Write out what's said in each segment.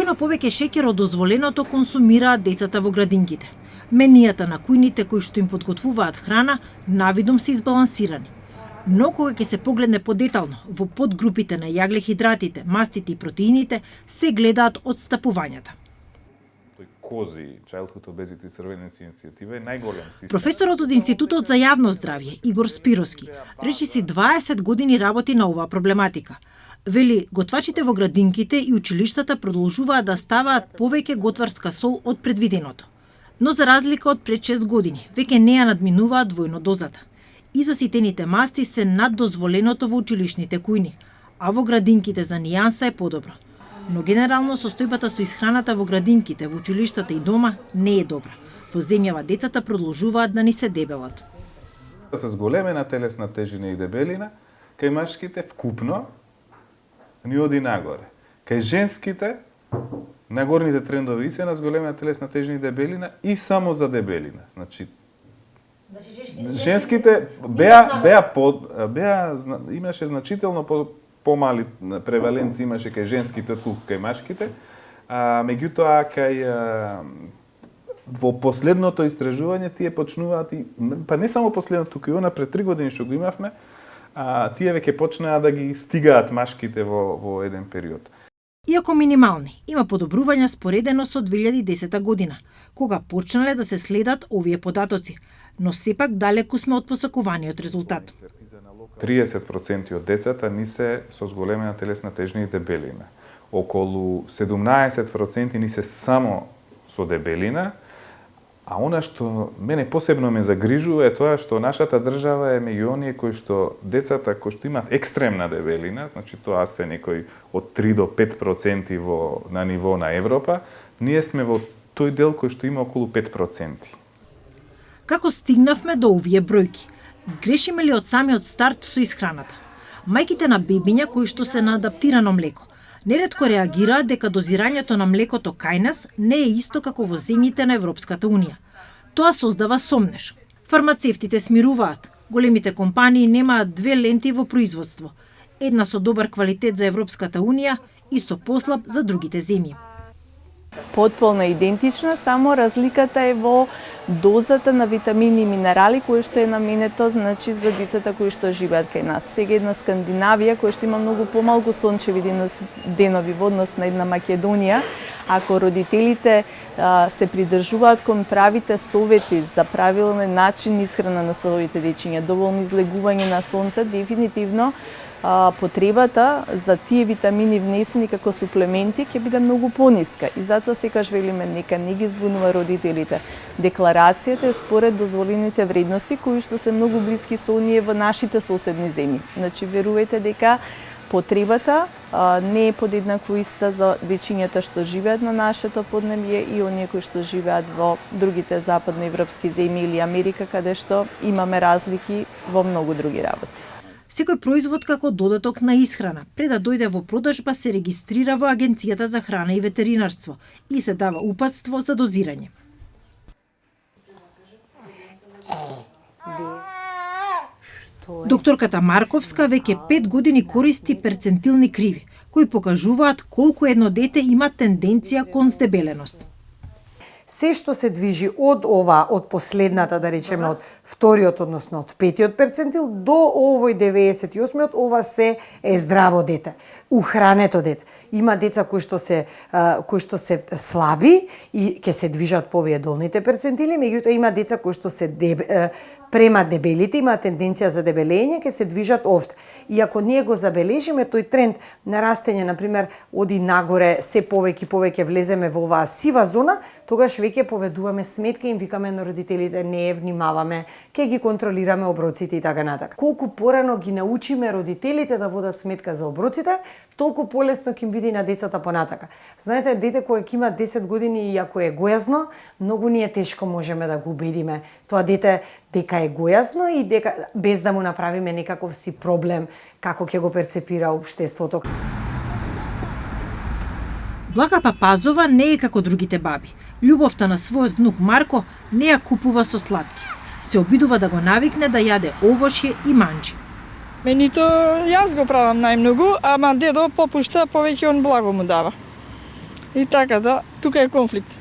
Двојно повеќе шеќер од дозволеното консумираат децата во градинките. Менијата на кујните кои што им подготвуваат храна навидом се избалансирани. Но кога ќе се погледне подетално во подгрупите на јаглехидратите, мастите и протеините, се гледаат отстапувањата. Кози, Childhood Obesity Surveillance иницијатива е најголем систем. Професорот од Институтот за јавно здравје, Игор Спировски, речиси 20 години работи на оваа проблематика. Вели, готвачите во градинките и училиштата продолжуваат да ставаат повеќе готварска сол од предвиденото. Но за разлика од пред 6 години, веќе не ја надминуваат двојно дозата. И заситените масти се над дозволеното во училишните кујни, а во градинките за нијанса е подобро. Но генерално состојбата со исхраната во градинките, во училиштата и дома не е добра. Во земјава децата продолжуваат да ни се дебелат. Со зголемена телесна тежина и дебелина, кај машките вкупно ни оди нагоре. Кај женските, нагорните трендови и се на зголемена телесна тежина и дебелина и само за дебелина. Значи, женските имаше значително помали преваленци имаше кај женските отколку кај машките, меѓутоа во последното истражување тие почнуваат па не само последното, туку и она пред 3 години што го имавме, тие веќе почнаа да ги стигаат машките во еден период. Иако минимални, има подобрувања споредено со 2010 година, кога почнале да се следат овие податоци, но сепак далеку сме од посакуваниот резултат. 30% од децата ни се со зголемена телесна тежина и дебелина. Околу 17% ни се само со дебелина, а она што мене посебно ме загрижува е тоа што нашата држава е меѓу оние кои што децата кои што имаат екстремна дебелина, значи тоа се некои од 3 до 5% на ниво на Европа, ние сме во тој дел кој што има околу 5%. Како стигнавме до овие бројки? Грешиме ли од самиот старт со исхраната? Мајките на бебиња кои што се на адаптирано млеко неретко реагираат дека дозирањето на млекото кај нас не е исто како во земјите на Европската Унија. Тоа создава сомнеш. Фармацевтите смируваат. Големите компании немаат 2 ленти во производство. Една со добар квалитет за Европската Унија и со послаб за другите земји. Потполно идентична, само разликата е во дозата на витамини и минерали кои што е наменето, значи за децата кои што живеат кај нас. Сега една Скандинавија која што има многу помалку сончеви денови во однос на една Македонија, ако родителите се придржуваат кон правите совети за правилен начин исхрана на своите дечиња, доволно излегување на сонце, дефинитивно потребата за тие витамини внесени како суплементи ќе биде многу пониска и затоа секогаш велиме нека не ги збунува родителите. Декларацијата е според дозволените вредности кои што се многу блиски со оние во нашите соседни земји. Значи верувајте дека потребата не е подеднакво иста за дечињата што живеат на нашето поднебје и оние кои што живеат во другите западноевропски земји или Америка, каде што имаме разлики во многу други работи. Секој производ како додаток на исхрана, пред да дојде во продажба, се регистрира во Агенцијата за храна и ветеринарство и се дава упатство за дозирање. Докторката Марковска веќе 5 години користи перцентилни криви, кои покажуваат колку едно дете има тенденција кон здебеленост. Се што се движи од последната, да речеме, од вториот, односно од 5-тиот перцентил до овој 98-тиот, ова се е здраво дете, ухрането дете. Има деца кои што се слаби и ќе се движат по овие долните перцентили, меѓутоа има деца кои што се према дебелите, има тенденција за дебелење, ќе се движат овде. И ако ние го забележиме тој тренд на растење, например, оди нагоре, се повеќе влеземе во оваа сива зона, тогаш веќе поведуваме сметка и им викаме на родителите, не внимаваме, ќе ги контролираме оброците и така натака. Колку порано ги научиме родителите да водат сметка за оброците, толку полесно ќе им биде и на децата понатака. Знаете, дете кое ќе има 10 години и ако е гојазно, многу ни е тешко можеме да го убедиме тоа дете дека е гојазно и дека без да му направиме некаков си проблем како ќе го перцепира општеството. Блага Папазова не е како другите баби. Љубовта на својот внук Марко не ја купува со сладки. Се обидува да го навикне да јаде овошје и манџи. Менито јас го правам најмногу, ама дедо попушта, повеќе он благо му дава. И така, да, тука е конфликт.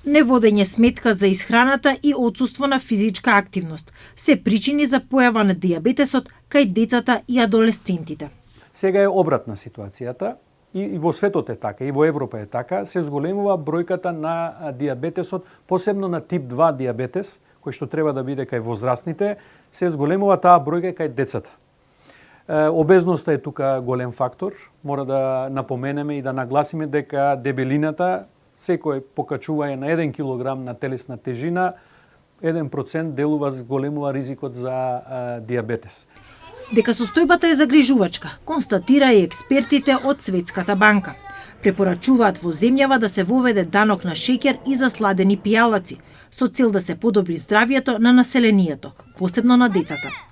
Неводење сметка за исхраната и отсуство на физичка активност се причини за појава на дијабетесот кај децата и адолесцентите. Сега е обратна ситуацијата и во светот е така, и во Европа е така, се зголемува бројката на дијабетесот, посебно на тип 2 дијабетес, кој што треба да биде кај возрастните, се зголемува таа бројка кај децата. Обезноста е тука голем фактор. Мора да напоменеме и да нагласиме дека дебелината, секој покачување на 1 килограм на телесна тежина, 1% делува зголемува ризикот за дијабетес. Дека состојбата е загрижувачка, констатира и експертите од Светската банка. Препорачуваат во земјава да се воведе данок на шеќер и за сладени пијалаци, со цел да се подобри здравјето на населението, посебно на децата.